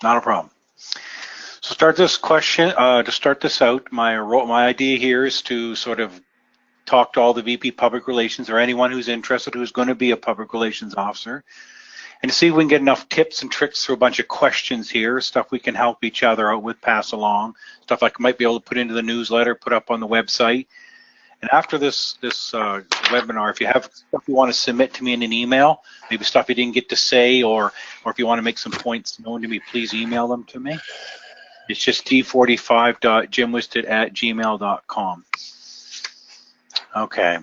Not a problem. So start this question, to start this out, my idea here is to sort of talk to all the VP Public Relations or anyone who's interested who's going to be a Public Relations Officer, and to see if we can get enough tips and tricks through a bunch of questions here, stuff we can help each other out with, pass along, stuff I might be able to put into the newsletter, put up on the website. And after this webinar, if you have stuff you want to submit to me in an email, maybe stuff you didn't get to say, or if you want to make some points known to me, please email them to me. It's just d45.jimwisted@gmail.com. Okay.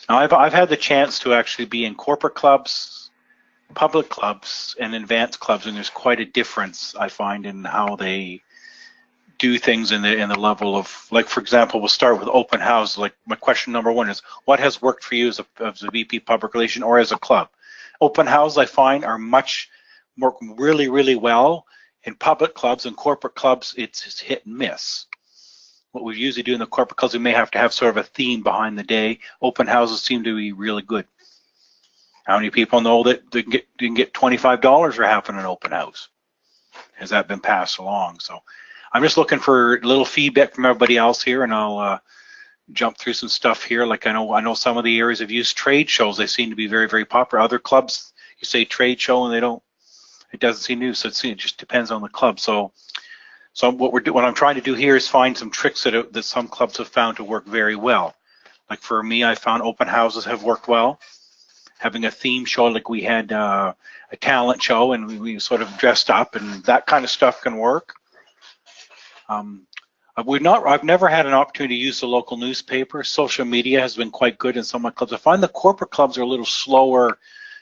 Now I've had the chance to actually be in corporate clubs, public clubs, and advanced clubs, and there's quite a difference I find in how they do things in the level of, like, for example, we'll start with open house. Like, my question number one is, what has worked for you as a VP Public Relation or as a club? Open house, I find, are much more really well. In public clubs and corporate clubs, it's hit and miss. What we usually do in the corporate clubs, we may have to have sort of a theme behind the day. Open houses seem to be really good. How many people know that they can get $25 for having an open house? Has that been passed along? So I'm just looking for a little feedback from everybody else here, and I'll jump through some stuff here. Like, I know some of the areas have used trade shows. They seem to be very popular. Other clubs, you say trade show and they don't. It doesn't seem new. So it just depends on the club. So what I'm trying to do here is find some tricks that some clubs have found to work very well. Like for me, I found open houses have worked well. Having a theme show, like we had a talent show, and we sort of dressed up, and that kind of stuff can work. I've never had an opportunity to use the local newspaper. Social media has been quite good in some of my clubs. I find the corporate clubs are a little slower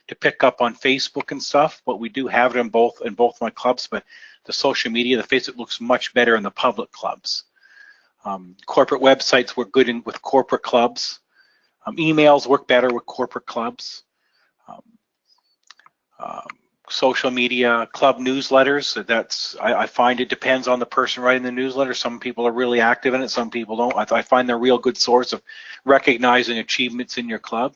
to pick up on Facebook and stuff, but we do have it in both my clubs. But the social media, the Facebook, looks much better in the public clubs. Corporate websites work good with corporate clubs. Emails work better with corporate clubs. Social media, club newsletters, I find it depends on the person writing the newsletter. Some people are really active in it, some people don't. I find they're a real good source of recognizing achievements in your club.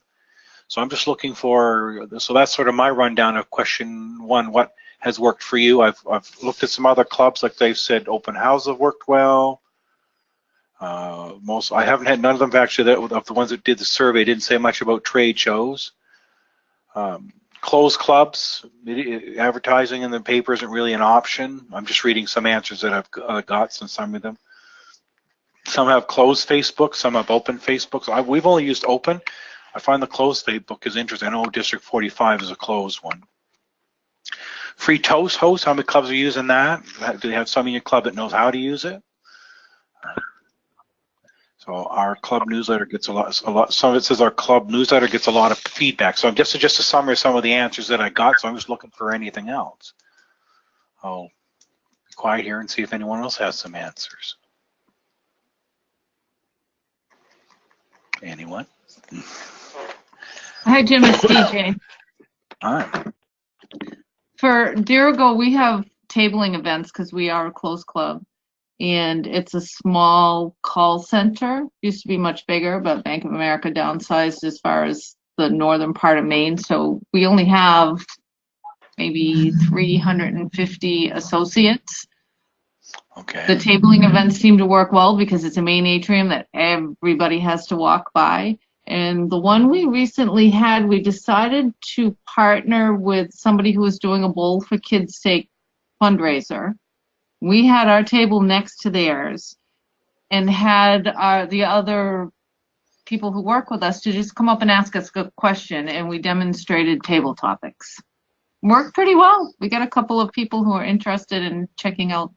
So I'm just looking for, so that's sort of my rundown of question one, what has worked for you. I've looked at some other clubs, like they've said open house have worked well. I haven't had none of them actually, of the ones that did the survey, didn't say much about trade shows. Closed clubs, advertising in the paper isn't really an option. I'm just reading some answers that I've got since some of them. Some have closed Facebook, some have open Facebook. So we've only used open. I find the closed Facebook is interesting. I know District 45 is a closed one. Free toast host, how many clubs are using that? Do they have some in your club that knows how to use it? So our club newsletter gets a lot. Some of it says our club newsletter gets a lot of feedback. So just a summary of some of the answers that I got. So I'm just looking for anything else. I'll be quiet here and see if anyone else has some answers. Anyone? Hi, Jim. It's DJ. Hi. For Dirigo, we have tabling events because we are a closed club. And it's a small call center. Used to be much bigger, but Bank of America downsized as far as the northern part of Maine. So we only have maybe 350 associates. Okay. The tabling events seem to work well because it's a main atrium that everybody has to walk by. And the one we recently had, we decided to partner with somebody who was doing a Bowl for Kids' Sake fundraiser. We had our table next to theirs and had the other people who work with us to just come up and ask us a question, and we demonstrated table topics. Worked pretty well. We got a couple of people who are interested in checking out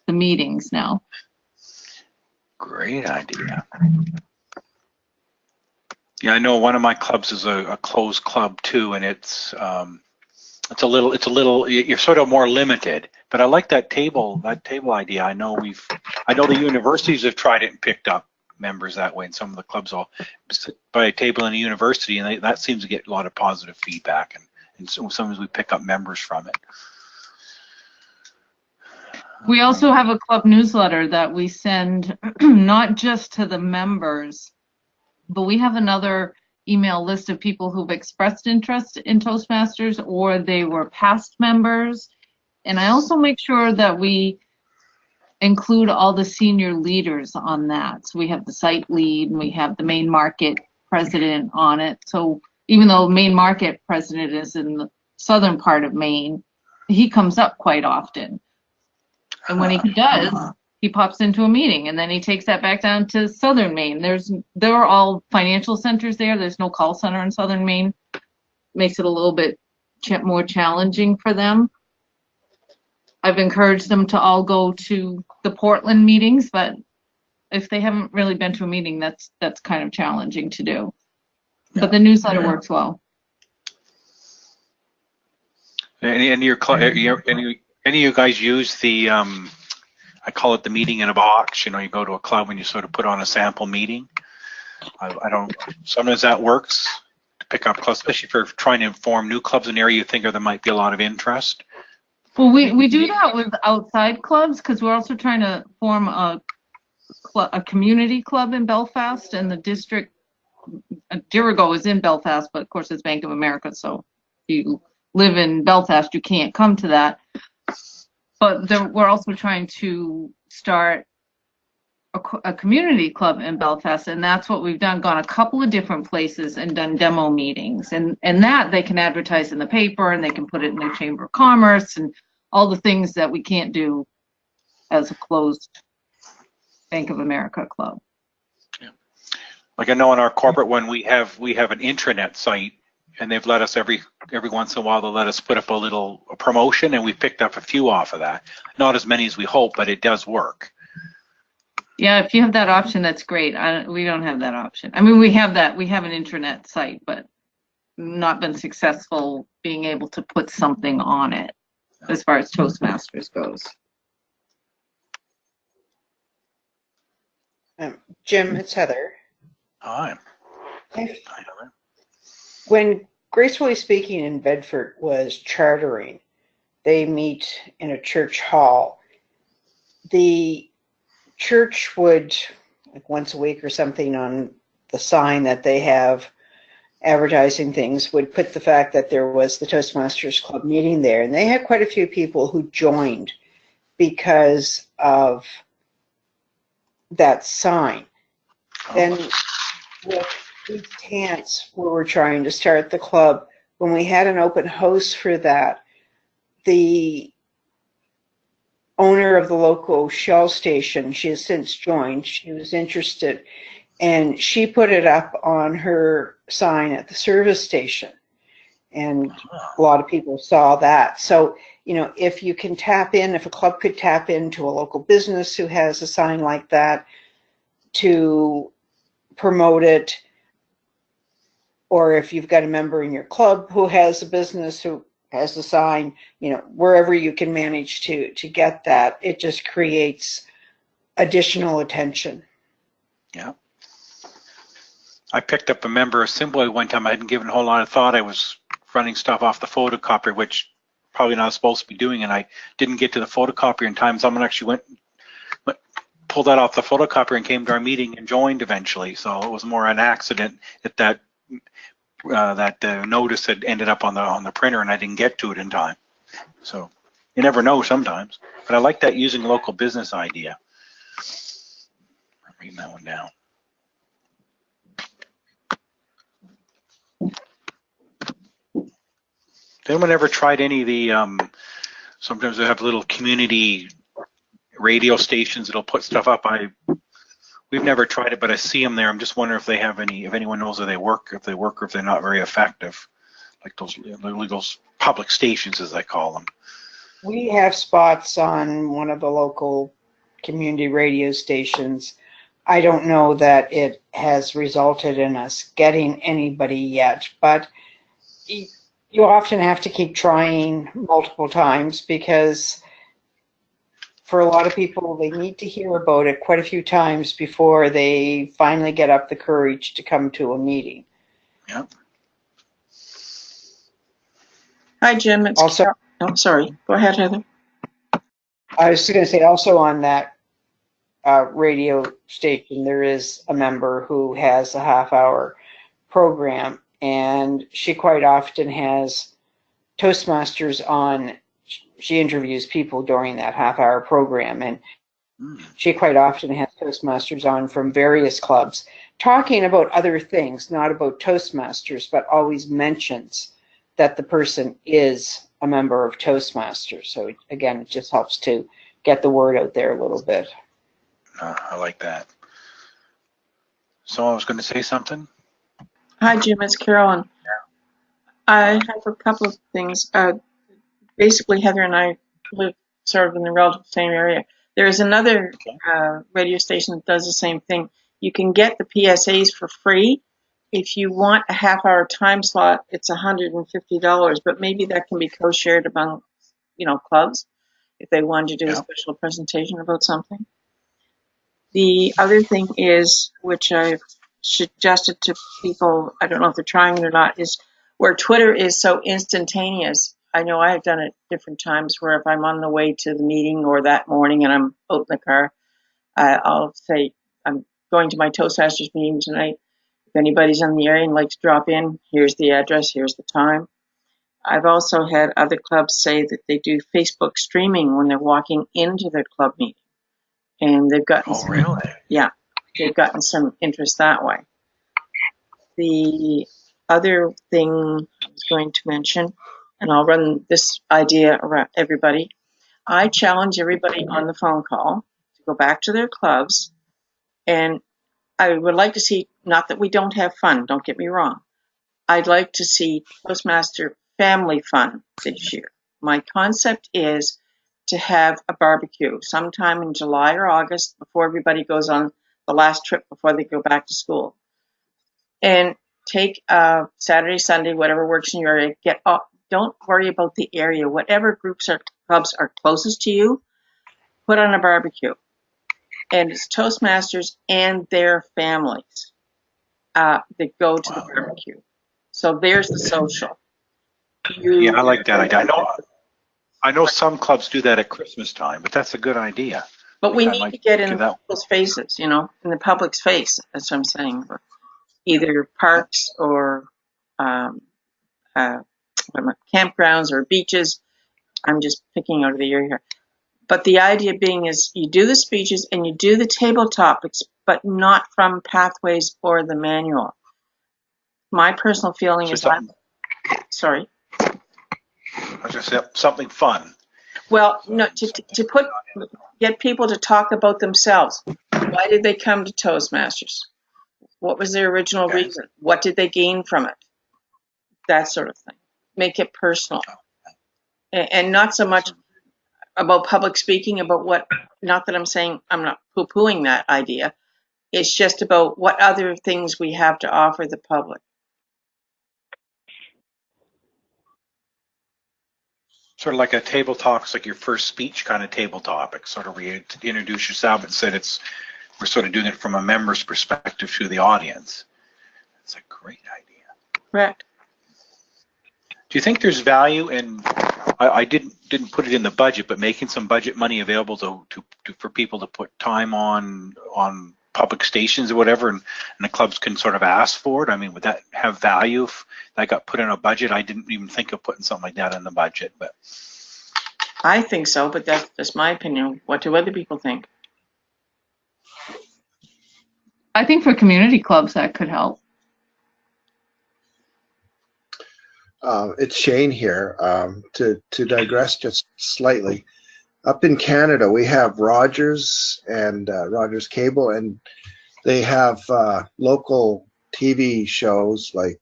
the meetings now. Great idea. Yeah, I know one of my clubs is a closed club too, and it's a little you're sort of more limited, but I like that table idea. I know the universities have tried it and picked up members that way, and some of the clubs all by a table in a university, and that seems to get a lot of positive feedback, and sometimes we pick up members from it. We also have a club newsletter that we send not just to the members, but we have another email list of people who've expressed interest in Toastmasters or they were past members. And I also make sure that we include all the senior leaders on that. So we have the site lead and we have the main market president on it. So even though main market president is in the southern part of Maine, he comes up quite often. And when he does, he pops into a meeting and then he takes that back down to southern Maine. There are all financial centers there. There's no call center in southern Maine. Makes it a little bit more challenging for them. I've encouraged them to all go to the Portland meetings, but if they haven't really been to a meeting, that's kind of challenging to do. Yeah. But the newsletter works well. Any of you guys use the I call it the meeting in a box? You know, you go to a club and you sort of put on a sample meeting. I don't. Sometimes that works to pick up clubs, especially if you're trying to inform new clubs in an area you think there might be a lot of interest. Well, we do that with outside clubs because we're also trying to form a community club in Belfast, and the district, Dirigo is in Belfast, but of course it's Bank of America, so if you live in Belfast, you can't come to that. But we're also trying to start a community club in Belfast, and that's what we've done, gone a couple of different places and done demo meetings, and that they can advertise in the paper and they can put it in their Chamber of Commerce and all the things that we can't do as a closed Bank of America club. Yeah. Like I know in our corporate one, we have an intranet site, and they've let us every once in a while, they'll let us put up a promotion, and we picked up a few off of that. Not as many as we hope, but it does work. Yeah, if you have that option, that's great. We don't have that option. I mean, we have an intranet site, but not been successful being able to put something on it as far as Toastmasters goes. Jim, it's Heather. Hi. Hi, Heather. When Gracefully Speaking in Bedford was chartering, they meet in a church hall. The church would, like once a week or something, on the sign that they have advertising things, would put the fact that there was the Toastmasters Club meeting there. And they had quite a few people who joined because of that sign. Then with East Hants, where we're trying to start the club, when we had an open house for that, the owner of the local Shell station, she has since joined, she was interested, and she put it up on her sign at the service station, and a lot of people saw that. So, you know, if you can tap in, if a club could tap into a local business who has a sign like that to promote it, or if you've got a member in your club who has a business who has the sign, you know, wherever you can manage to get that, it just creates additional attention. Yeah. I picked up a member of Simply one time. I hadn't given a whole lot of thought. I was running stuff off the photocopier, which probably not supposed to be doing, and I didn't get to the photocopier in time. Someone actually pulled that off the photocopier and came to our meeting and joined eventually. So it was more an accident that notice had ended up on the printer, and I didn't get to it in time. So you never know sometimes. But I like that using local business idea. I'm reading that one down. Has anyone ever tried any of the, sometimes they have little community radio stations that'll put stuff up. We've never tried it, but I see them there. I'm just wondering if they have any, if anyone knows if they work or if they're not very effective, like those public stations, as I call them. We have spots on one of the local community radio stations. I don't know that it has resulted in us getting anybody yet, but you often have to keep trying multiple times, because for a lot of people, they need to hear about it quite a few times before they finally get up the courage to come to a meeting. Yeah. Hi, Jim. It's also, Carol. Oh, sorry. Go ahead, Heather. I was going to say, also on that radio station, there is a member who has a half-hour program, and she quite often has Toastmasters on. She interviews people during that half-hour program, and she quite often has Toastmasters on from various clubs, talking about other things, not about Toastmasters, but always mentions that the person is a member of Toastmasters. So again, it just helps to get the word out there a little bit. I like that. Someone was going to say something? Hi, Jim. It's Carolyn. I have a couple of things. Basically, Heather and I live sort of in the relative same area. There is another radio station that does the same thing. You can get the PSAs for free. If you want a half-hour time slot, it's $150, but maybe that can be co-shared among, clubs if they wanted to do a special presentation about something. The other thing is, which I've suggested to people, I don't know if they're trying it or not, is where Twitter is so instantaneous. I know I have done it different times where if I'm on the way to the meeting or that morning and I'm out in the car, I'll say, I'm going to my Toastmasters meeting tonight. If anybody's in the area and like to drop in, here's the address, here's the time. I've also had other clubs say that they do Facebook streaming when they're walking into their club meeting. And they've gotten they've gotten some interest that way. The other thing I was going to mention, and I'll run this idea around everybody, I challenge everybody on the phone call to go back to their clubs, and I would like to see, not that we don't have fun, don't get me wrong, I'd like to see Toastmaster family fun this year. My concept is to have a barbecue sometime in July or August before everybody goes on the last trip before they go back to school. And take Saturday, Sunday, whatever works in your area. Don't worry about the area. Whatever groups or clubs are closest to you, put on a barbecue. And it's Toastmasters and their families that go to the barbecue. So there's the social. I like that idea. I know some clubs do that at Christmas time, but that's a good idea. But we need to get in people's faces, in the public's face, that's what I'm saying. Either parks or campgrounds or beaches. I'm just picking out of the area here. But the idea being is you do the speeches and you do the table topics, but not from Pathways or the manual. My personal feeling is sorry. I was just saying something fun. Well, no, to get people to talk about themselves. Why did they come to Toastmasters? What was their original reason? What did they gain from it? That sort of thing. Make it personal. And not so much about public speaking, about what, not that I'm saying, I'm not poo-pooing that idea. It's just about what other things we have to offer the public. Sort of like a table talk, it's like your first speech kind of table topic, sort of where you introduce yourself and said we're sort of doing it from a member's perspective to the audience. It's a great idea. Correct. Do you think there's value in, I didn't put it in the budget, but making some budget money available for people to put time on public stations or whatever, and the clubs can sort of ask for it? I mean, would that have value if that got put in a budget? I didn't even think of putting something like that in the budget, but. I think so, but that's just my opinion. What do other people think? I think for community clubs that could help. It's Shane here. To digress just slightly, up in Canada we have Rogers and Rogers Cable, and they have local TV shows like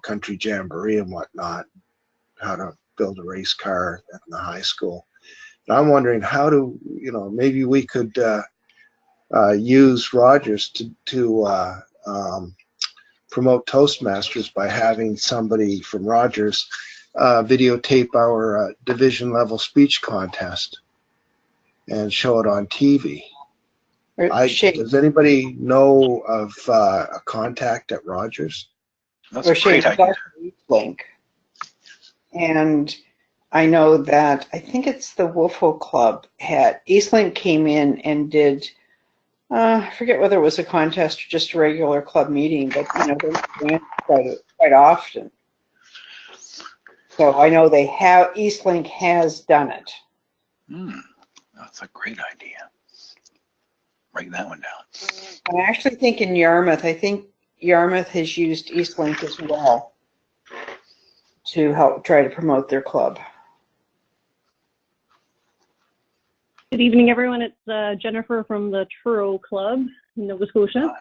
Country Jamboree and whatnot, how to build a race car at the high school. And I'm wondering how to maybe we could use Rogers to promote Toastmasters by having somebody from Rogers videotape our division level speech contest and show it on TV. Does anybody know of a contact at Rogers? That's a great idea. Link. And I know that I think it's the Wolfo Club Eastlink came in and did I forget whether it was a contest or just a regular club meeting, but you know, they went quite often. So I know they have, Eastlink has done it. That's a great idea. Write that one down. I actually think in Yarmouth, I think Yarmouth has used Eastlink as well to help try to promote their club. Good evening, everyone. It's Jennifer from the Truro Club in Nova Scotia.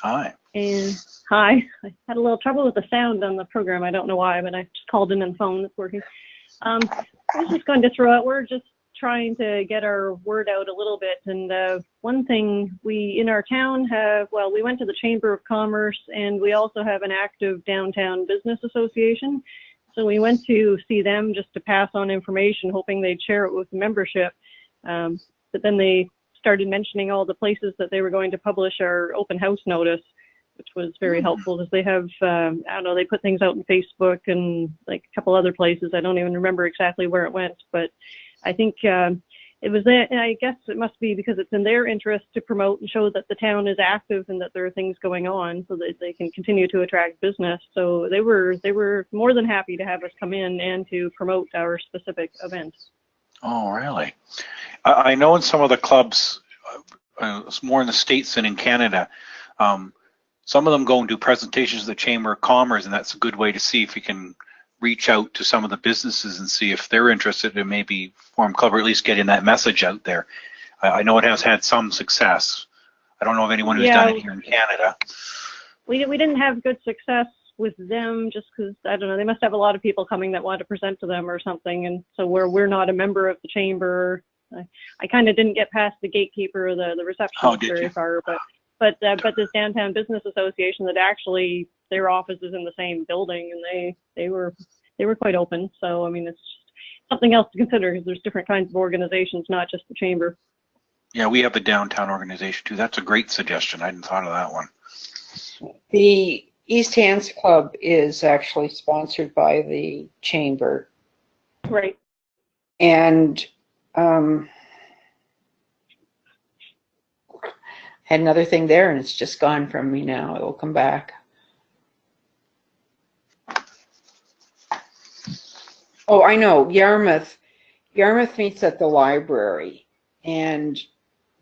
Hi. And hi. I had a little trouble with the sound on the program. I don't know why, but I just called in on the phone. It's working. I was just going to throw out, we're just trying to get our word out a little bit. And one thing we in our town have, well, we went to the Chamber of Commerce, and we also have an active downtown business association. So we went to see them just to pass on information, hoping they'd share it with the membership. But then they started mentioning all the places that they were going to publish our open house notice, which was very helpful, because they have, I don't know, they put things out on Facebook and like a couple other places. I don't even remember exactly where it went, but I think it was there, and I guess it must be because it's in their interest to promote and show that the town is active and that there are things going on so that they can continue to attract business. So they were more than happy to have us come in and to promote our specific events. Oh, really? I know in some of the clubs, it's more in the States than in Canada, some of them go and do presentations at the Chamber of Commerce, and that's a good way to see if you can reach out to some of the businesses and see if they're interested in maybe form club, or at least getting that message out there. I know it has had some success. I don't know of anyone who's done it here in Canada. We didn't have good success with them just because, I don't know, they must have a lot of people coming that want to present to them or something, and so we're not a member of the chamber. I kind of didn't get past the gatekeeper or the receptionist very far, but this downtown business association that actually their office is in the same building, and they were quite open. So I mean, it's something else to consider because there's different kinds of organizations, not just the chamber. Yeah, we have the downtown organization too. That's a great suggestion. I hadn't thought of that one. The East Hands Club is actually sponsored by the chamber. Right. And had another thing there, and it's just gone from me now. It will come back. Oh, I know, Yarmouth. Yarmouth meets at the library, and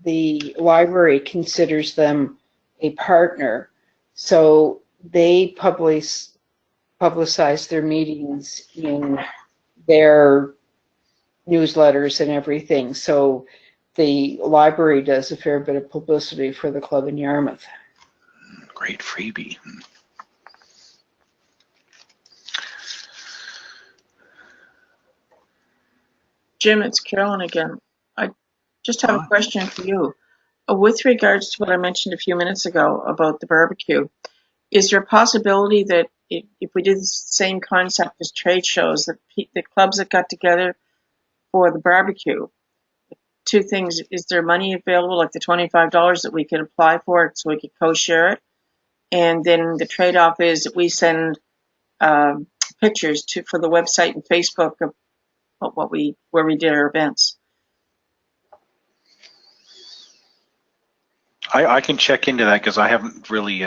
the library considers them a partner. So they publicize their meetings in their newsletters and everything. So the library does a fair bit of publicity for the club in Yarmouth. Great freebie. Jim, it's Carolyn again. I just have a question for you. With regards to what I mentioned a few minutes ago about the barbecue, is there a possibility that if we did the same concept as trade shows, that the clubs that got together for the barbecue, two things, is there money available, like the $25 that we could apply for it so we could co-share it? And then the trade-off is that we send pictures for the website and Facebook of where we did our events. I can check into that because I haven't really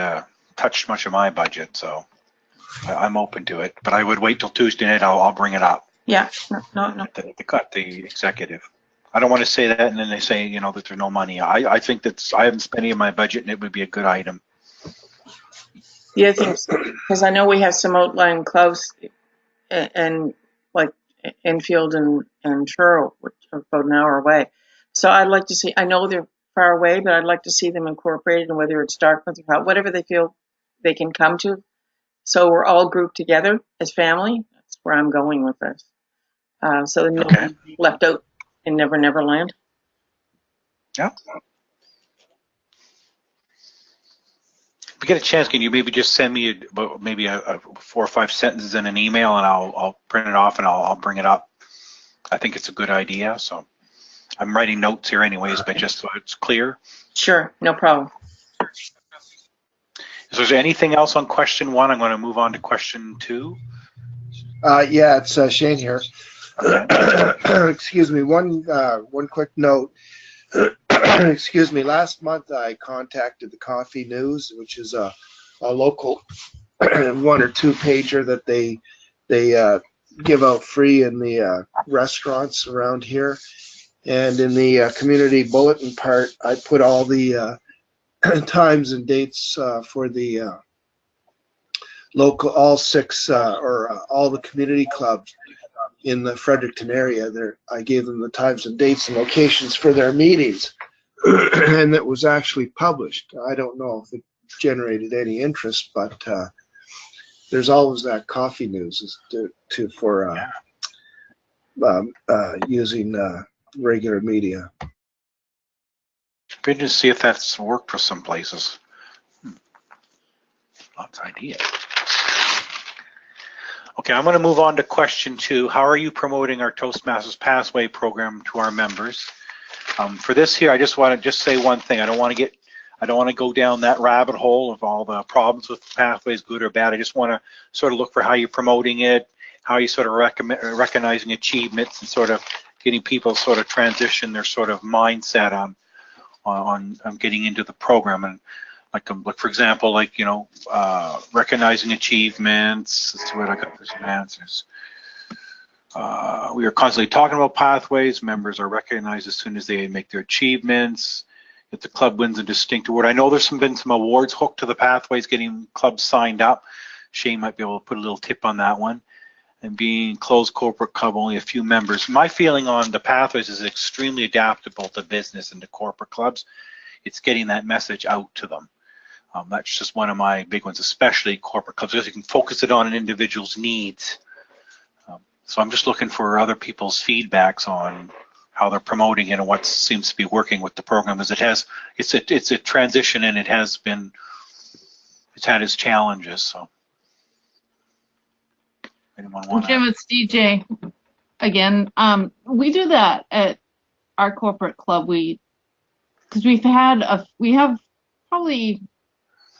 touched much of my budget, so I'm open to it. But I would wait till Tuesday night. I'll bring it up. Yeah, no. The executive. I don't want to say that and then they say, you know, that there's no money. I think that I haven't spent any of my budget and it would be a good item. The other thing is, because I know we have some outlying clubs and like Enfield and Truro, which are about an hour away. So I'd like to see, I know they're far away, but I'd like to see them incorporated, and whether it's Dartmouth or whatever they feel they can come to. So we're all grouped together as family. That's where I'm going with this. So nobody left out in Never Never Land. Yeah. If you get a chance, can you maybe just send me maybe a 4 or 5 sentences in an email, and I'll print it off and I'll bring it up. I think it's a good idea. So I'm writing notes here anyways, but just so it's clear. Sure, no problem. Is there anything else on question 1? I'm going to move on to question 2. Yeah, it's Shane here. Excuse me. One quick note. excuse me, last month I contacted the Coffee News, which is a local 1 or 2 pager that they give out free in the restaurants around here. And in the community bulletin part, I put all the times and dates for the local, all 6 or all the community clubs in the Fredericton area. There, I gave them the times and dates and locations for their meetings, and it was actually published. I don't know if it generated any interest, but there's always that Coffee News for using regular media. Good to see if that's worked for some places. Lots of ideas. Okay, I'm going to move on to question 2. How are you promoting our Toastmasters Pathway program to our members? For this here, I just want to say one thing. I don't want to go down that rabbit hole of all the problems with pathways, good or bad. I just want to sort of look for how you're promoting it, how you sort of recognizing achievements, and sort of getting people sort of transition their sort of mindset on getting into the program. And like for example, like, you know, recognizing achievements. Let's see what I got for some answers. We are constantly talking about pathways. Members are recognized as soon as they make their achievements. If the club wins a distinct award, I know there's been some awards hooked to the pathways, getting clubs signed up. Shane might be able to put a little tip on that one. And being closed corporate club, only a few members. My feeling on the pathways is extremely adaptable to business and to corporate clubs. It's getting that message out to them. That's just one of my big ones, especially corporate clubs, because you can focus it on an individual's needs. So I'm just looking for other people's feedbacks on how they're promoting it and what seems to be working with the program, as it's a transition, and it's had its challenges. So anyone want Jim, it's DJ again. We do that at our corporate club. Because we have probably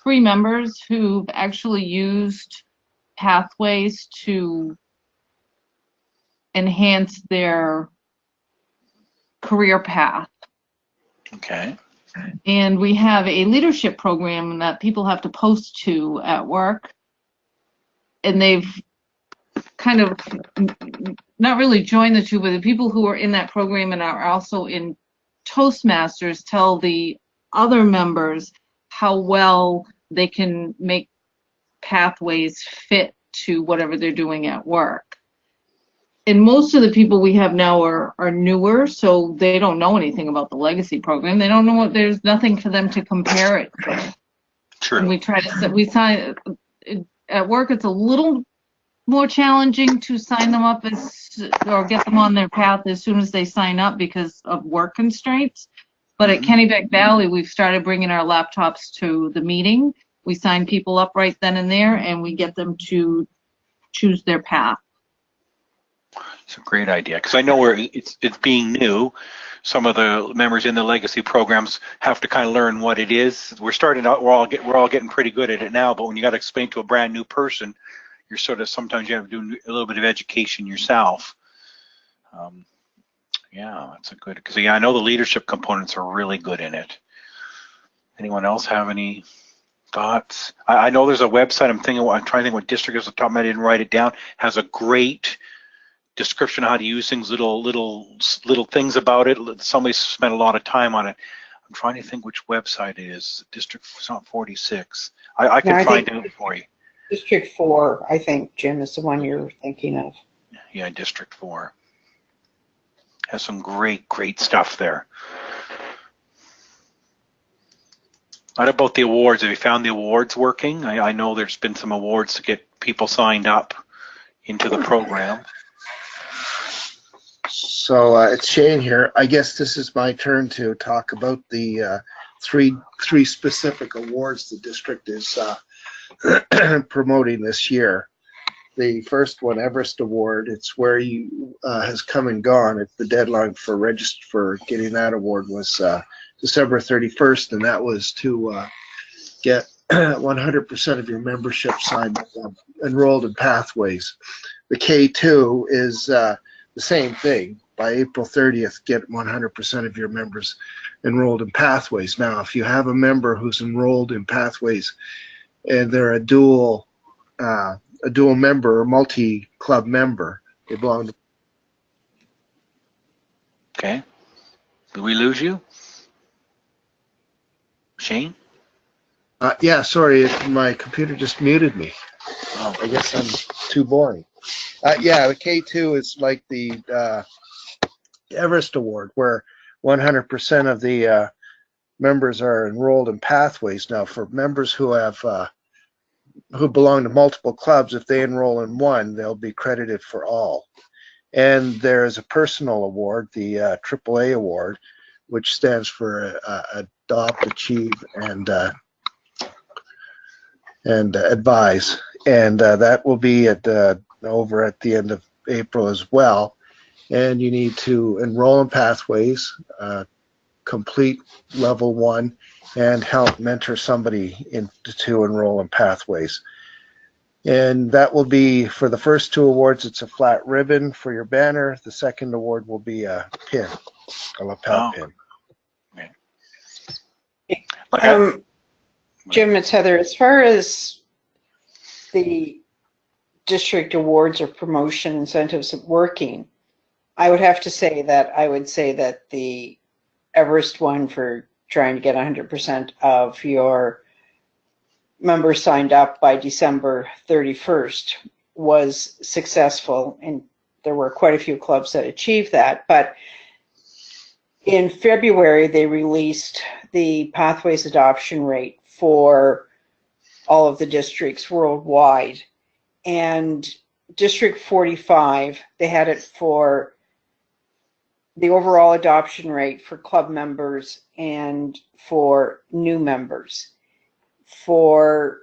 3 members who've actually used pathways to enhance their career path. Okay. And we have a leadership program that people have to post to at work. And they've kind of not really joined the 2, but the people who are in that program and are also in Toastmasters tell the other members how well they can make pathways fit to whatever they're doing at work. And most of the people we have now are newer, so they don't know anything about the legacy program. They don't know there's nothing for them to compare it to. True. And we sign at work. It's a little more challenging to sign them up or get them on their path as soon as they sign up because of work constraints. But at Kennebec Valley, we've started bringing our laptops to the meeting. We sign people up right then and there, and we get them to choose their path. It's a great idea, because I know it's being new. Some of the members in the legacy programs have to kind of learn what it is. We're starting out. We're all getting pretty good at it now. But when you got to explain to a brand new person, you're sort of sometimes you have to do a little bit of education yourself. Yeah, that's a good, because I know the leadership components are really good in it. Anyone else have any thoughts? I know there's a website. I'm trying to think what district is off the top of my head. I didn't write it down. Has a great description of how to use things, little things about it. Somebody spent a lot of time on it. I'm trying to think which website it is. District 46. I can find it for you. District 4, I think, Jim, is the one you're thinking of. Yeah, District 4 has some great stuff there. What about the awards? Have you found the awards working? I know there's been some awards to get people signed up into the program. So it's Shane here. I guess this is my turn to talk about the three specific awards the district is promoting this year. The first one, Everest Award, it's where you has come and gone. The deadline for getting that award was December 31st, and that was to get 100% of your membership signed enrolled in Pathways. The K2 is the same thing, by April 30th, get 100% of your members enrolled in Pathways. Now, if you have a member who's enrolled in Pathways and they're a dual member or multi-club member, they belong to. Okay. Did we lose you? Shane? Yeah, sorry, my computer just muted me. Oh. I guess I'm too boring. Yeah, the K2 is like the Everest Award, where 100% of the members are enrolled in Pathways. Now, for members who have who belong to multiple clubs, if they enroll in one, they'll be credited for all. And there is a personal award, the AAA award, which stands for Adopt, Achieve, and Advise. And that will be at over at the end of April as well. And you need to enroll in Pathways, complete level 1, and help mentor somebody to enroll in Pathways. And that will be, for the first 2 awards, it's a flat ribbon for your banner. The second award will be a pin, a lapel pin. Jim, it's Heather. As far as the district awards or promotion incentives working, I would have to say that I would say that the Everest one for trying to get 100% of your members signed up by December 31st was successful, and there were quite a few clubs that achieved that. But in February, they released the Pathways adoption rate for all of the districts worldwide. And District 45, they had it for the overall adoption rate for club members and for new members. For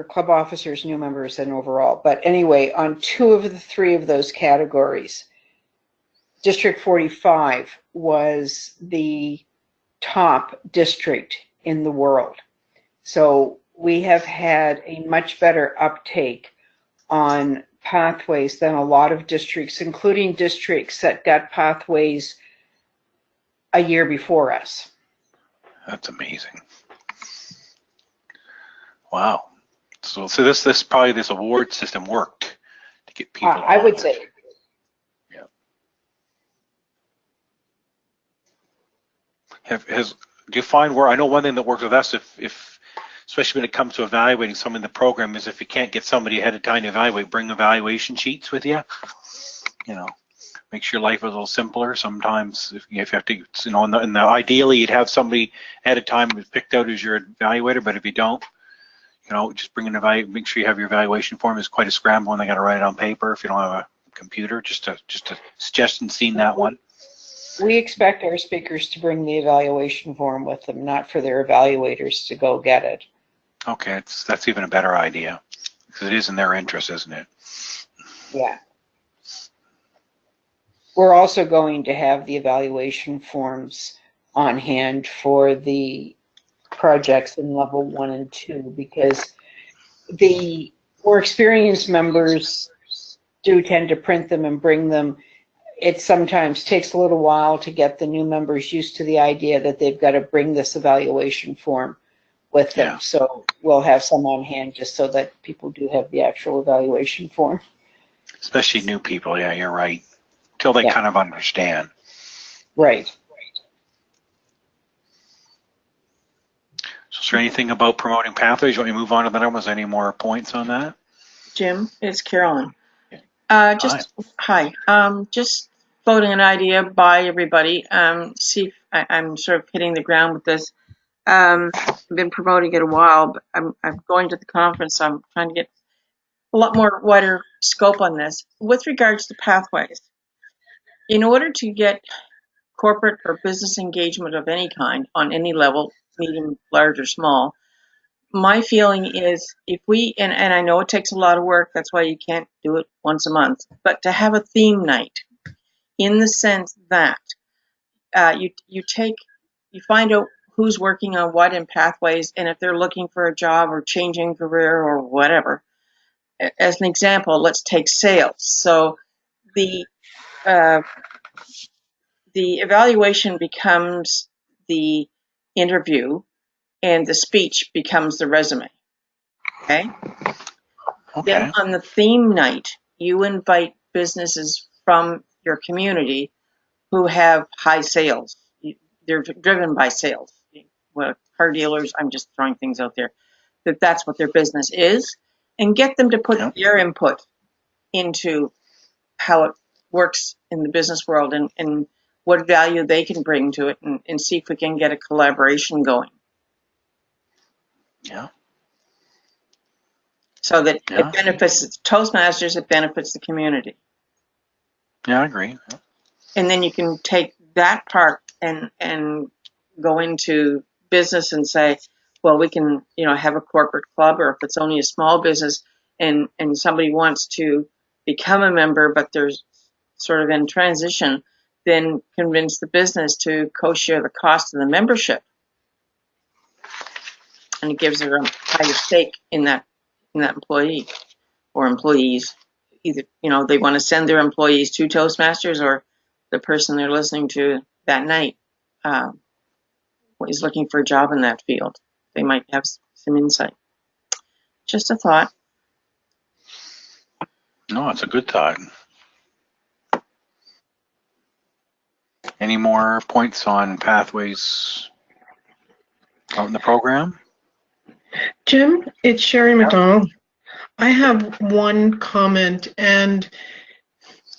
club officers, new members, and overall. But anyway, on 2 of the 3 of those categories, District 45 was the top district in the world. So we have had a much better uptake on Pathways than a lot of districts, including districts that got Pathways a year before us. That's amazing. Wow. So this probably this award system worked to get people. I would say. Yeah. Do you find where, I know one thing that works with us, if especially when it comes to evaluating someone in the program, is if you can't get somebody ahead of time to evaluate, bring evaluation sheets with you. You know, makes your life a little simpler. Sometimes if you have to, you know, and ideally you'd have somebody ahead of time who's picked out as your evaluator, but if you don't, you know, just bring an make sure you have your evaluation form. Is quite a scramble, and they got to write it on paper if you don't have a computer. Just a suggestion, seen that one. We expect our speakers to bring the evaluation form with them, not for their evaluators to go get it. Okay, that's even a better idea, because it is in their interest, isn't it? Yeah. We're also going to have the evaluation forms on hand for the projects in level 1 and 2, because the more experienced members do tend to print them and bring them. It sometimes takes a little while to get the new members used to the idea that they've got to bring this evaluation form with them. Yeah. So we'll have some on hand just so that people do have the actual evaluation form. Especially new people, yeah, you're right. Till they kind of understand. Right. So is there anything about promoting Pathways? You want me to move on to the numbers? Any more points on that? Jim, it's Carolyn. Hi. Just floating an idea by everybody. See if I'm sort of hitting the ground with this. I've been promoting it a while, but I'm going to the conference. So I'm trying to get a lot more wider scope on this. With regards to Pathways, in order to get corporate or business engagement of any kind on any level, medium, large, or small, my feeling is if we, and I know it takes a lot of work, that's why you can't do it once a month, but to have a theme night in the sense that you find out who's working on what in Pathways, and if they're looking for a job or changing career or whatever. As an example, let's take sales. So the the evaluation becomes the interview, and the speech becomes the resume. Okay? Then Okay. on the theme night, you invite businesses from your community who have high sales. They're driven by sales. Well, car dealers, I'm just throwing things out there, that's what their business is, and get them to put Yep. their input into how it works in the business world and what value they can bring to it, and see if we can get a collaboration going Yeah. so that Yeah. it benefits Toastmasters, it benefits the community. Yeah, I agree. And then you can take that part and go into business and say, well, we can, have a corporate club, or if it's only a small business and somebody wants to become a member, but there's sort of in transition, then convince the business to co-share the cost of the membership. And it gives her a higher stake in that employee or employees. Either, they want to send their employees to Toastmasters, or the person they're listening to that night is looking for a job in that field. They might have some insight. Just a thought. No, it's a good thought. Any more points on pathways out in the program? Jim, it's Sherry McDonald. I have one comment, and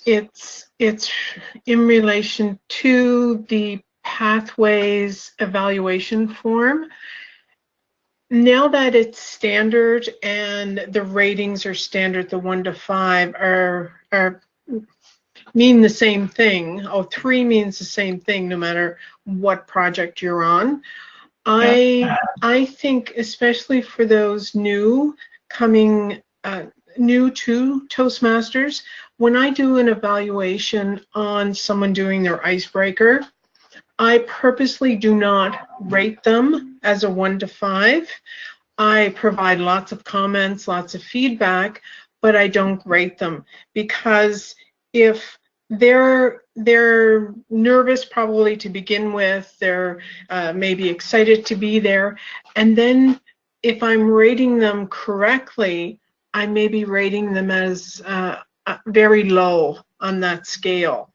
it's in relation to the pathways evaluation form. Now that it's standard and the ratings are standard, the 1 to 5 are mean the same thing. 3 means the same thing no matter what project you're on. I think, especially for those new to Toastmasters, when I do an evaluation on someone doing their icebreaker, I purposely do not rate them as a 1 to 5. I provide lots of comments, lots of feedback, but I don't rate them, because if they're nervous probably to begin with, they're maybe excited to be there, and then if I'm rating them correctly, I may be rating them as very low on that scale,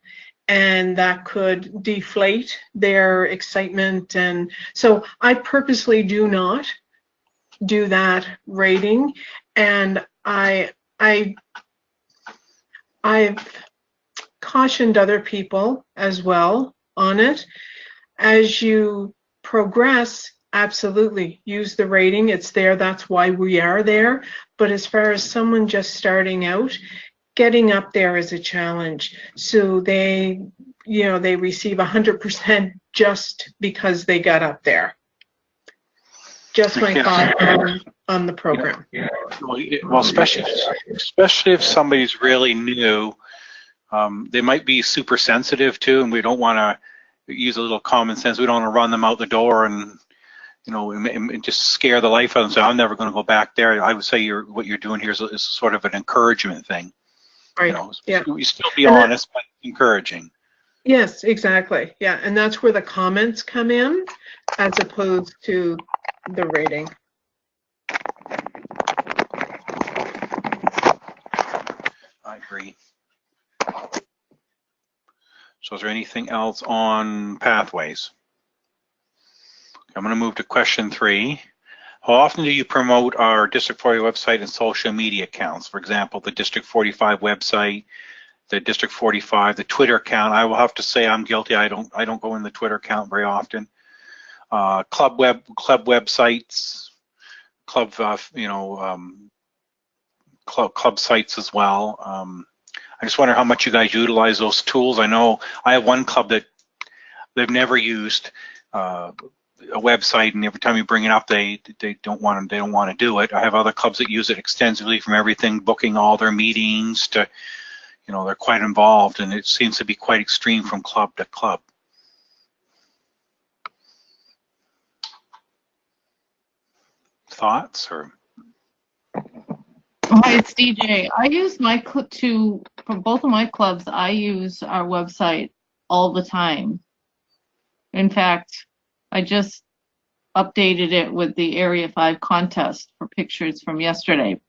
and that could deflate their excitement. And so I purposely do not do that rating, and I've cautioned other people as well on it. As you progress, absolutely use the rating. It's there. That's why we are there. But as far as someone just starting out, getting up there is a challenge. So they receive 100% just because they got up there. Just my thought on the program. Well, especially if somebody's really new, they might be super sensitive too, and we don't want to use a little common sense. We don't want to run them out the door and and just scare the life out of them. So I'm never going to go back there. I would say what you're doing here is sort of an encouragement thing. Right. Yeah. You still be honest, but encouraging. Yes, exactly. Yeah, and that's where the comments come in, as opposed to the rating. I agree. So is there anything else on pathways? I'm going to move to question 3. How often do you promote our District 40 website and social media accounts? For example, the District 45 website, the District 45, the Twitter account. I will have to say I'm guilty. I don't go in the Twitter account very often. Club websites, club club sites as well. I just wonder how much you guys utilize those tools. I know I have one club that they've never used a website, and every time you bring it up, they don't want to do it. I have other clubs that use it extensively, from everything booking all their meetings to, they're quite involved, and it seems to be quite extreme from club to club. Thoughts or? Hi, it's DJ. I use my for both of my clubs, I use our website all the time. In fact, I just updated it with the Area 5 contest for pictures from yesterday.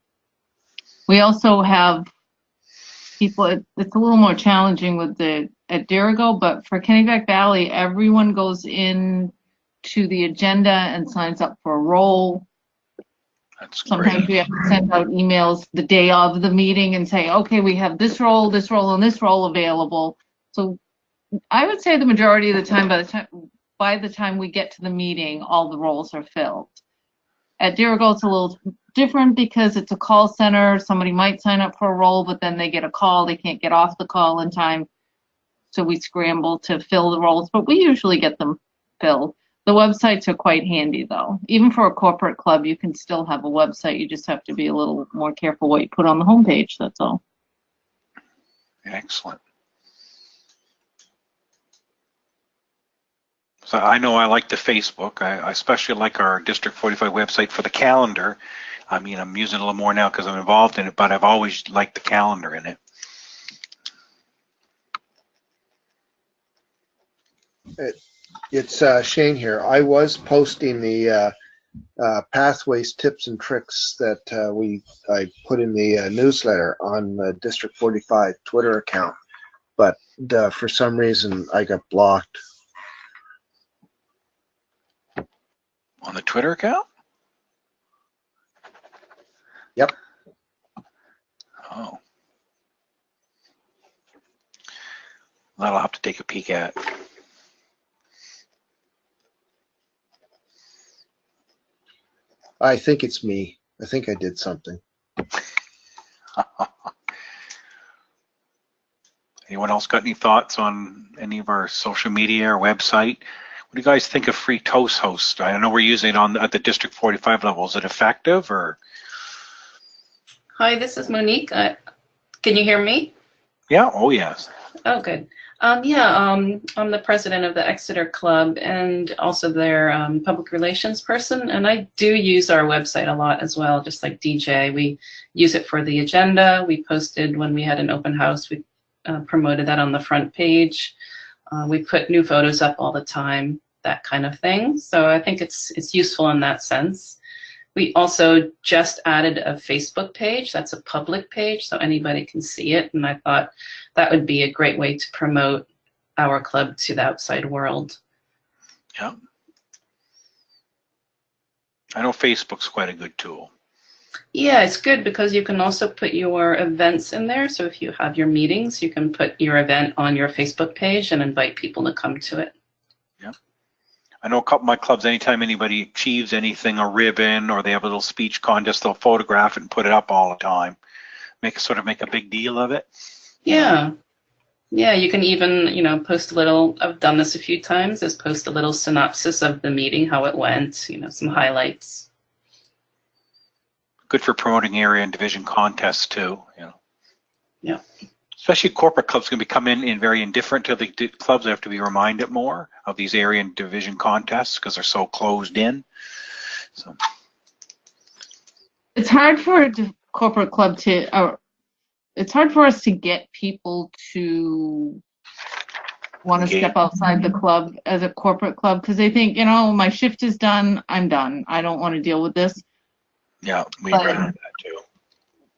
We also have people, it's a little more challenging with at Dirigo, but for Kennebec Valley, everyone goes in to the agenda and signs up for a role. That's Sometimes great. we have to send out emails the day of the meeting and say, okay, we have this role, and this role available. So I would say the majority of the time, by the time we get to the meeting, all the roles are filled. At Dirigo, it's a little different because it's a call center. Somebody might sign up for a role, but then they get a call. They can't get off the call in time. So we scramble to fill the roles, but we usually get them filled. The websites are quite handy, though. Even for a corporate club, you can still have a website. You just have to be a little more careful what you put on the homepage, that's all. Excellent. So I know I like the Facebook. I especially like our District 45 website for the calendar. I mean, I'm using it a little more now because I'm involved in it, but I've always liked the calendar in it. It's Shane here. I was posting the pathways, tips, and tricks that I put in the newsletter on the District 45 Twitter account, but for some reason I got blocked. On the Twitter account? Yep. Oh. That'll have to take a peek at. I think it's me. I think I did something. Anyone else got any thoughts on any of our social media or website? What do you guys think of free Toast Host? I know we're using it at the District 45 level. Is it effective or? Hi, this is Monique. Can you hear me? Yeah. Oh, yes. Oh, good. I'm the president of the Exeter Club and also their public relations person, and I do use our website a lot as well, just like DJ. We use it for the agenda. We posted when we had an open house. We promoted that on the front page. We put new photos up all the time, that kind of thing. So I think it's useful in that sense. We also just added a Facebook page. That's a public page, so anybody can see it. And I thought that would be a great way to promote our club to the outside world. Yeah. I know Facebook's quite a good tool. Yeah, it's good because you can also put your events in there. So if you have your meetings, you can put your event on your Facebook page and invite people to come to it. Yeah. I know a couple of my clubs, anytime anybody achieves anything, a ribbon, or they have a little speech contest, they'll photograph it and put it up all the time. Make a big deal of it. Yeah. Yeah, you can even, post a little, I've done this a few times, is post a little synopsis of the meeting, how it went, some highlights. Good for promoting area and division contests too, Yeah. Especially corporate clubs can become very indifferent to the clubs. They have to be reminded more of these area and division contests because they're so closed in. So It's hard for a corporate club it's hard for us to get people to want to step outside the club as a corporate club because they think, my shift is done, I'm done. I don't want to deal with this. Yeah, we run that too.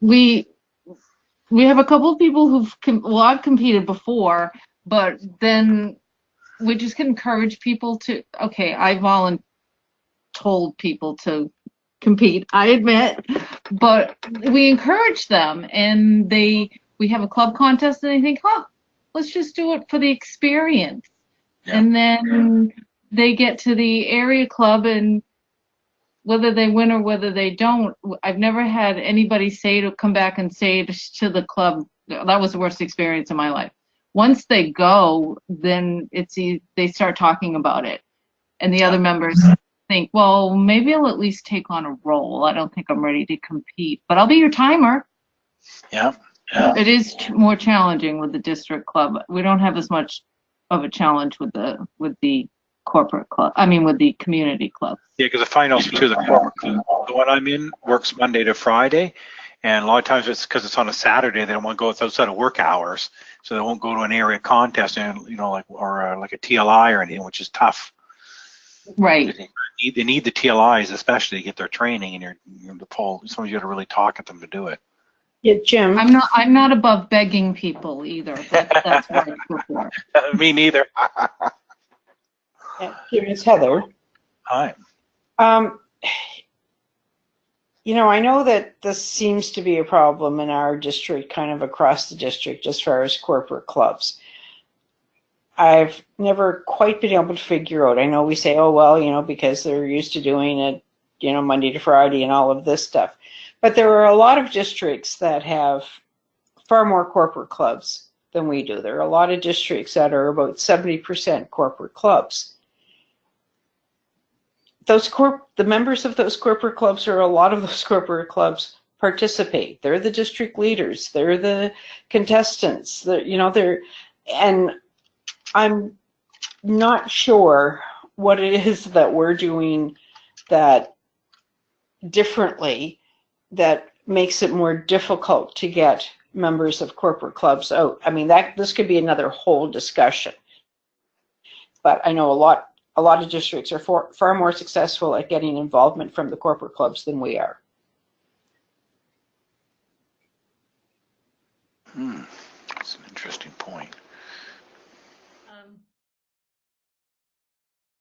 We have a couple of people I've competed before, but then we just can encourage people to, okay, I told people to compete, I admit, but we encourage them and we have a club contest and they think, let's just do it for the experience. Yeah. And then they get to the area club and whether they win or whether they don't, I've never had anybody come back and say to the club, that was the worst experience of my life. Once they go, then they start talking about it. And the other members think, well, maybe I'll at least take on a role. I don't think I'm ready to compete, but I'll be your timer. Yeah. It is more challenging with the district club. We don't have as much of a challenge with the corporate club. With the community club. Yeah, because the finals too, the corporate club, the one I'm in works Monday to Friday, And a lot of times it's because it's on a Saturday. They don't want to go outside of work hours, so they won't go to an area contest, and like a TLI or anything, which is tough. Right. They need the TLIs especially to get their training, and you're the poll. Sometimes you got to really talk at them to do it. Yeah, Jim. I'm not above begging people either, but that's what I prefer. Me neither. Yeah, Jim, it's Heather. Hi. I know that this seems to be a problem in our district, kind of across the district, as far as corporate clubs. I've never quite been able to figure out. I know we say, oh, well, because they're used to doing it, Monday to Friday and all of this stuff. But there are a lot of districts that have far more corporate clubs than we do. There are a lot of districts that are about 70% corporate clubs. The members of those corporate clubs, or a lot of those corporate clubs, participate. They're the district leaders. They're the contestants. And I'm not sure what it is that we're doing that differently that makes it more difficult to get members of corporate clubs out. I mean, this could be another whole discussion. But I know a lot of districts are far more successful at getting involvement from the corporate clubs than we are. That's an interesting point.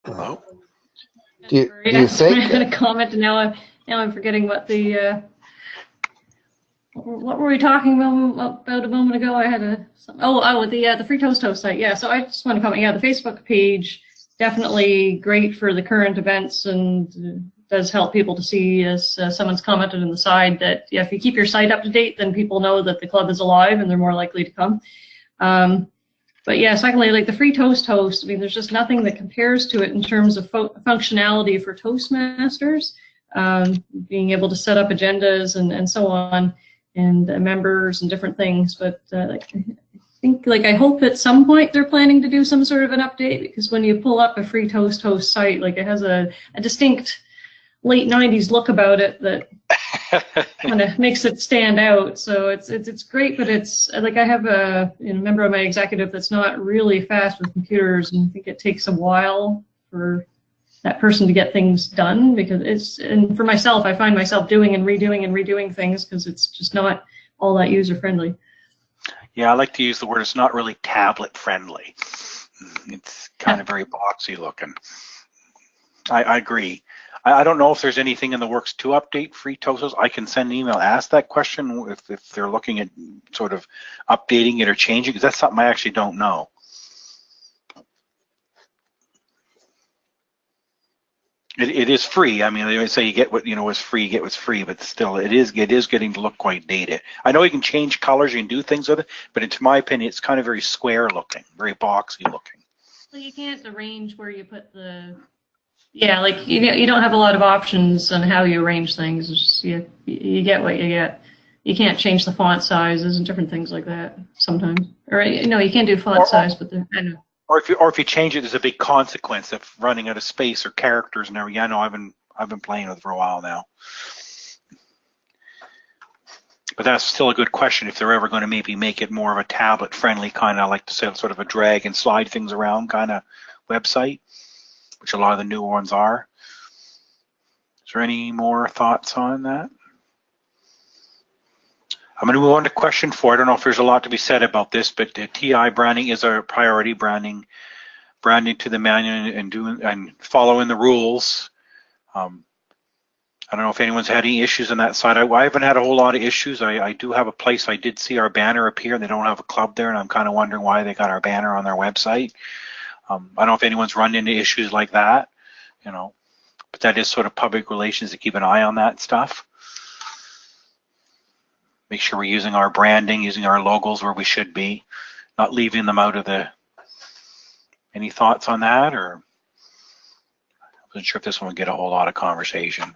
Hello? Do you think? I had a comment, and now I'm forgetting what what were we talking about a moment ago? I had the Free Toast site. Yeah, so I just want to comment. Yeah, the Facebook page, definitely great for the current events, and does help people to see, as someone's commented in the side, that if you keep your site up to date, then people know that the club is alive and they're more likely to come. But yeah, secondly, like the Free Toast host, I mean, there's just nothing that compares to it in terms of functionality for Toastmasters, being able to set up agendas and so on, and members and different things. But I hope at some point they're planning to do some sort of an update, because when you pull up a Free Toast host site, like, it has a distinct late 90s look about it that kind of makes it stand out. So it's great, but it's like, I have a member of my executive that's not really fast with computers, and I think it takes a while for that person to get things done, because and for myself, I find myself doing and redoing things because it's just not all that user friendly. Yeah, I like to use the word, it's not really tablet friendly. It's kind of very boxy looking. I agree. I don't know if there's anything in the works to update Free Toast. I can send an email, ask that question if they're looking at sort of updating it or changing, because that's something I actually don't know. It is free. I mean, they always say you get what is free, you get what's free, but still, it is getting to look quite dated. I know you can change colors, you can do things with it, but in my opinion, it's kind of very square looking, very boxy looking. Well, you can't arrange where you put the. Yeah, like you don't have a lot of options on how you arrange things. It's just, you get what you get. You can't change the font sizes and different things like that sometimes. Or you can't do font size, but I know. Or if you change it, there's a big consequence of running out of space or characters and everything. Yeah, no, I've been playing with it for a while now. But that's still a good question, if they're ever going to maybe make it more of a tablet friendly kind of, like to say, sort of a drag and slide things around kind of website, which a lot of the new ones are. Is there any more thoughts on that? I'm going to move on to question 4. I don't know if there's a lot to be said about this, but TI branding is our priority, branding to the manual and following the rules. I don't know if anyone's had any issues on that side. I haven't had a whole lot of issues. I do have a place, I did see our banner appear, and they don't have a club there, and I'm kind of wondering why they got our banner on their website. I don't know if anyone's run into issues like that, but that is sort of public relations to keep an eye on that stuff. Make sure we're using our branding, using our logos where we should be, not leaving them out of the. Any thoughts on that? Or I wasn't sure if this one would get a whole lot of conversation.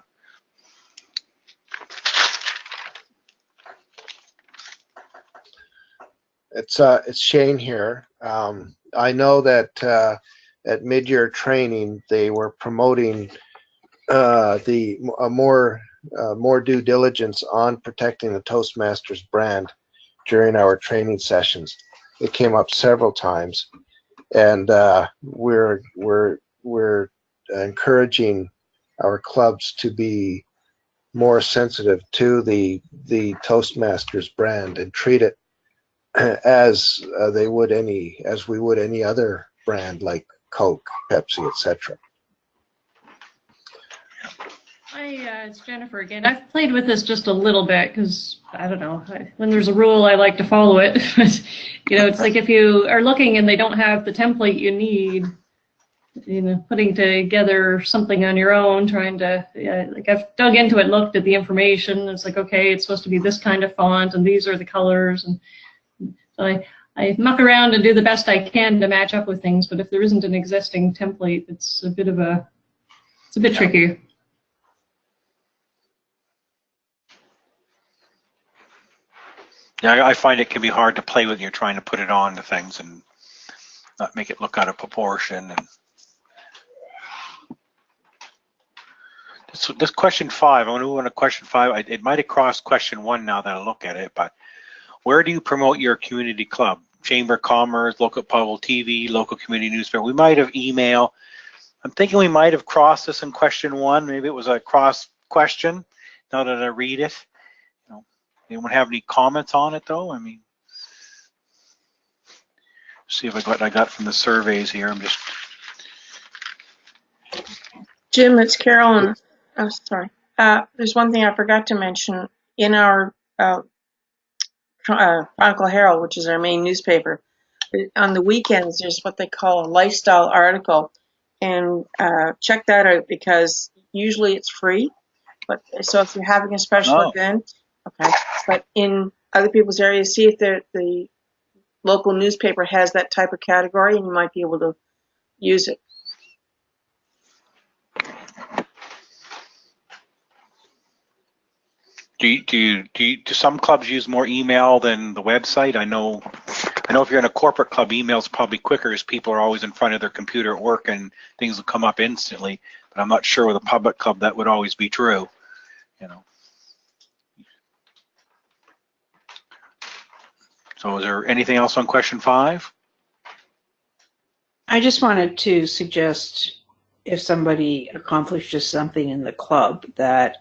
It's Shane here. I know that at mid-year training they were promoting a more more due diligence on protecting the Toastmasters brand during our training sessions. It came up several times, and we're encouraging our clubs to be more sensitive to the Toastmasters brand and treat it as we would any other brand like Coke, Pepsi, etc. It's Jennifer again. I've played with this just a little bit because, I don't know, when there's a rule, I like to follow it. But, it's like if you are looking and they don't have the template you need, putting together something on your own, trying to, like I've dug into it, looked at the information. It's like, okay, it's supposed to be this kind of font and these are the colors. And so I muck around and do the best I can to match up with things. But if there isn't an existing template, it's a bit tricky. Yeah, I find it can be hard to play with when you're trying to put it on to things and not make it look out of proportion. And this question 5, I want to move on to question 5. It might have crossed question 1 now that I look at it, but where do you promote your community club? Chamber of Commerce, local public TV, local community newspaper. We might have email. I'm thinking we might have crossed this in question 1. Maybe it was a cross question now that I read it. Anyone have any comments on it though? I mean, see if I got from the surveys here. I'm just. Jim, it's Carolyn. Oh, sorry. There's one thing I forgot to mention. In our Chronicle Herald, which is our main newspaper, on the weekends there's what they call a lifestyle article, and check that out because usually it's free. But so if you're having a special event, okay. But in other people's areas, see if the local newspaper has that type of category, and you might be able to use it. Do some clubs use more email than the website? I know if you're in a corporate club, email's probably quicker as people are always in front of their computer at work and things will come up instantly. But I'm not sure with a public club that would always be true. So is there anything else on question 5? I just wanted to suggest if somebody accomplishes something in the club that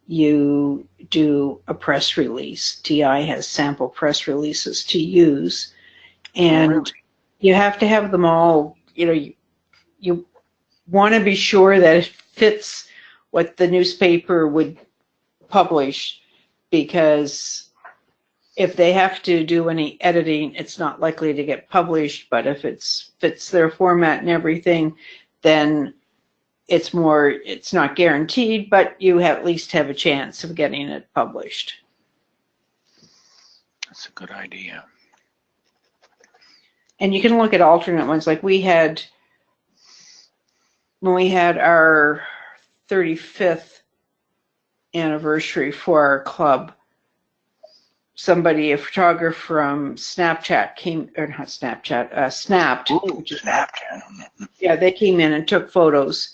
you do a press release. TI has sample press releases to use, and you have to have them all, you want to be sure that it fits what the newspaper would publish, because if they have to do any editing, it's not likely to get published. But if it fits their format and everything, then it's not guaranteed, but you at least have a chance of getting it published. That's a good idea. And you can look at alternate ones. Like when we had our 35th anniversary for our club, a photographer from Snapchat Snapped. Ooh, Snapchat. Yeah, they came in and took photos,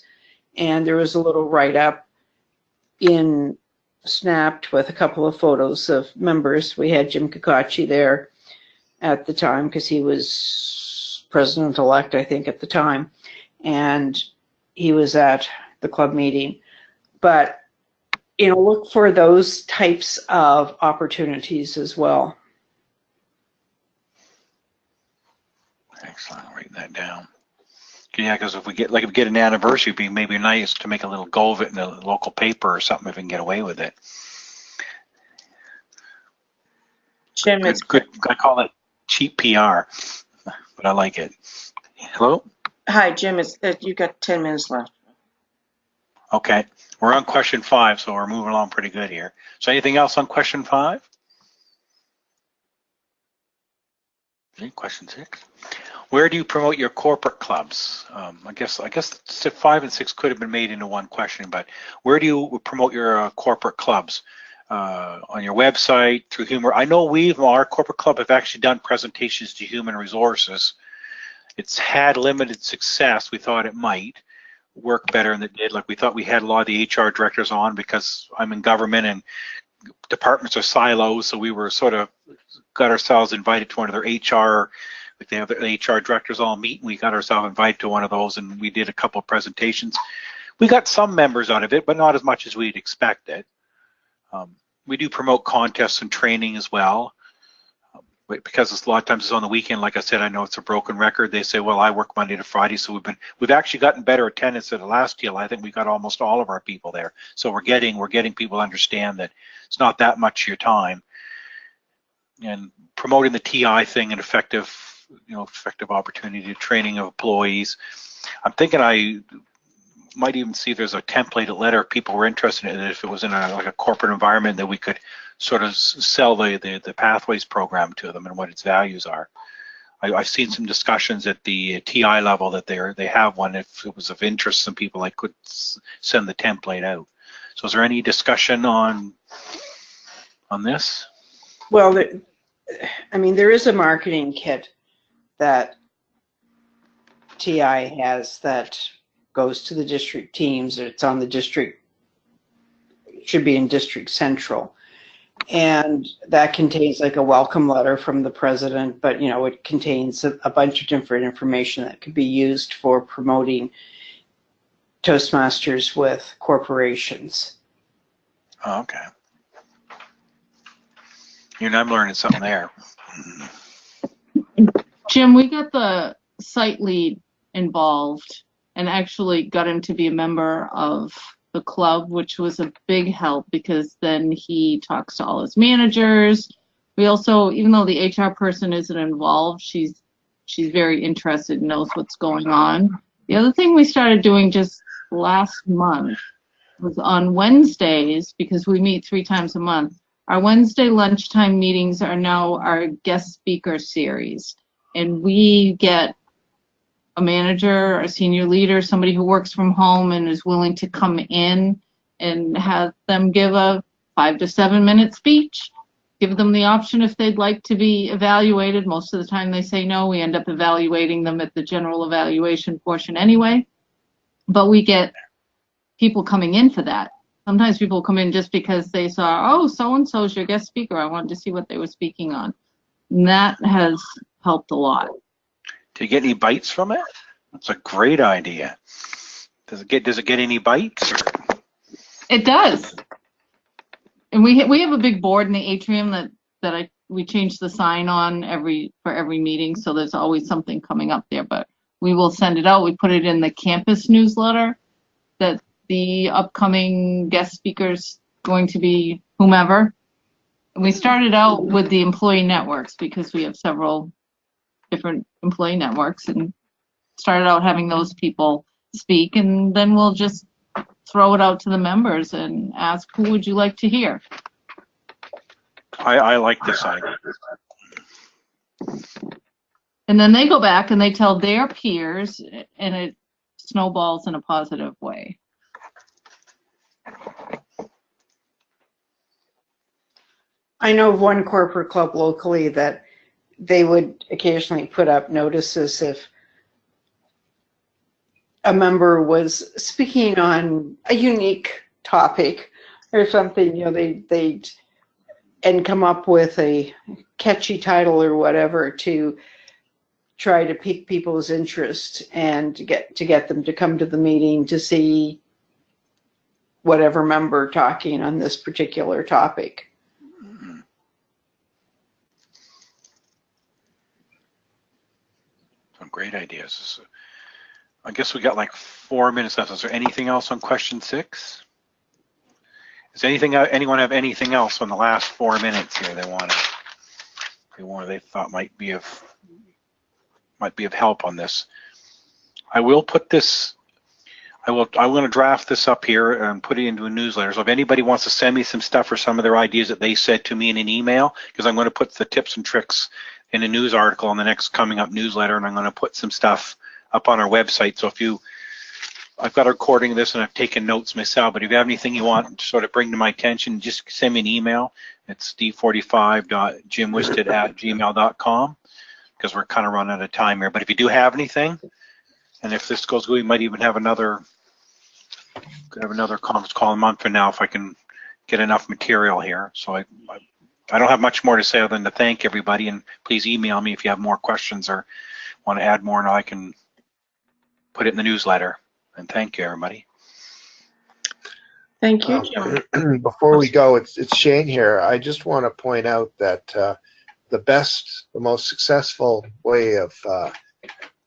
and there was a little write-up in Snapped with a couple of photos of members. We had Jim Kakachi there at the time because he was president-elect, I think, at the time, and he was at the club meeting. But look for those types of opportunities as well. Excellent. I'll write that down. Yeah, because if we get an anniversary, it'd be maybe nice to make a little go of it in the local paper or something if we can get away with it. Jim, good. I call it cheap PR, but I like it. Hello? Hi, Jim. You've got 10 minutes left. Okay. We're on question 5, so we're moving along pretty good here. So anything else on question 5? Question 6. Where do you promote your corporate clubs? I guess 5 and 6 could have been made into one question, but where do you promote your corporate clubs? On your website, through humor? I know our corporate club have actually done presentations to human resources. It's had limited success. We thought it might. work better than it did. Like we thought we had a lot of the HR directors on because I'm in government and departments are silos, so we were sort of got ourselves invited to one of their HR, like they have their HR directors all meet, and we got ourselves invited to one of those, and we did a couple of presentations. We got some members out of it, but not as much as we'd expected. We do promote contests and training as well. Because it's a lot of times it's on the weekend, like I said, I know it's a broken record. They say, well, I work Monday to Friday, so we've actually gotten better attendance than the last year. I think we got almost all of our people there. So we're getting people to understand that it's not that much of your time. And promoting the TI thing and effective opportunity to training of employees. I'm thinking I might even see if there's a templated letter if people were interested in it, if it was in like a corporate environment, that we could sort of sell the Pathways program to them and what its values are. I've seen some discussions at the TI level that they have one. If it was of interest to some people, I could send the template out. So is there any discussion on this? Well, I mean, there is a marketing kit that TI has that goes to the district teams. It's on the district, should be in District Central. And that contains like a welcome letter from the president, but you know, it contains a bunch of different information that could be used for promoting Toastmasters with corporations. Oh, okay. You know, I'm learning something there. Jim, we got the site lead involved and actually got him to be a member of the club, which was a big help because then he talks to all his managers. We also, even though the HR person isn't involved, she's very interested and knows what's going on. The other thing we started doing just last month was on Wednesdays, because we meet 3 times a month, our Wednesday lunchtime meetings are now our guest speaker series. And we get a manager, a senior leader, somebody who works from home and is willing to come in and have them give a 5 to 7 minute speech. Give them the option if they'd like to be evaluated. Most of the time they say no. We end up evaluating them at the general evaluation portion anyway. But we get people coming in for that. Sometimes people come in just because they saw, oh, so-and-so's your guest speaker. I wanted to see what they were speaking on. And that has helped a lot. Do you get any bites from it? That's a great idea. Does it get any bites? It does. And we have a big board in the atrium that we change the sign on for every meeting, so there's always something coming up there. But we will send it out. We put it in the campus newsletter that the upcoming guest speakers going to be whomever. And we started out with the employee networks because we have several different employee networks, and started out having those people speak, and then we'll just throw it out to the members and ask, who would you like to hear? I like this idea. And then they go back and they tell their peers, and it snowballs in a positive way. I know of one corporate club locally that they would occasionally put up notices if a member was speaking on a unique topic or something, you know, they'd come up with a catchy title or whatever to try to pique people's interest and to get them to come to the meeting to see whatever member talking on this particular topic. Some great ideas. I guess we got like 4 minutes left. Is there anything else on question 6? Does anyone have anything else on the last 4 minutes here they thought might be of help on this? I will put this. I'm going to draft this up here and put it into a newsletter. So if anybody wants to send me some stuff or some of their ideas that they said to me in an email, because I'm going to put the tips and tricks in a news article in the next coming up newsletter, and I'm going to put some stuff up on our website. So I've got a recording of this and I've taken notes myself, but if you have anything you want to sort of bring to my attention, just send me an email. It's d45.jimwisted@gmail.com, because we're kind of running out of time here. But if you do have anything, and if this goes good, we might even have another Could have another conference call a month from now if I can get enough material here. So I don't have much more to say other than to thank everybody, and please email me if you have more questions or want to add more, and I can put it in the newsletter. And thank you, everybody. Thank you, Jim. Before we go, it's Shane here. I just want to point out that the most successful way of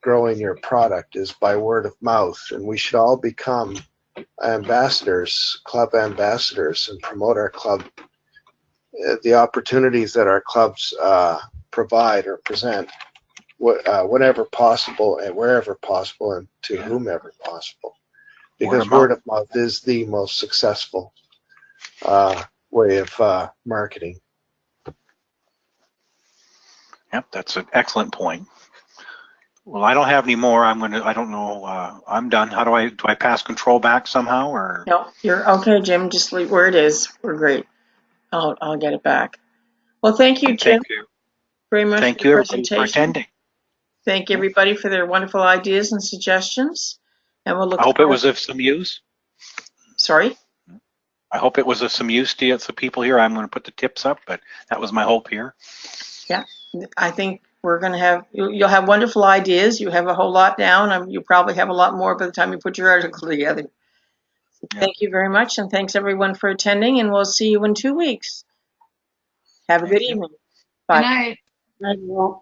growing your product is by word of mouth, and we should all become ambassadors, club ambassadors, and promote our club, the opportunities that our clubs provide or present, whenever possible and wherever possible and to whomever possible. Because word of mouth is the most successful way of marketing. Yep, that's an excellent point. Well, I don't have any more. I don't know. I'm done. How do I pass control back somehow, or? No, you're okay, Jim. Just leave where it is. We're great. I'll get it back. Well, thank you, Jim. Thank you. Very much Thank for you, the everybody, for presentation. attending. Thank everybody for their wonderful ideas and suggestions. And we'll look I hope it forward- was of some use. Sorry? I hope it was of some use to the people here. I'm going to put the tips up, but that was my hope here. Yeah, I think we're going to have, you'll have wonderful ideas. You have a whole lot down. You probably have a lot more by the time you put your article together. Yeah. Thank you very much, and thanks everyone for attending, and we'll see you in 2 weeks. Have a good evening. Bye. Good night.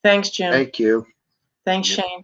Thanks, Jim. Thank you. Thanks, Shane.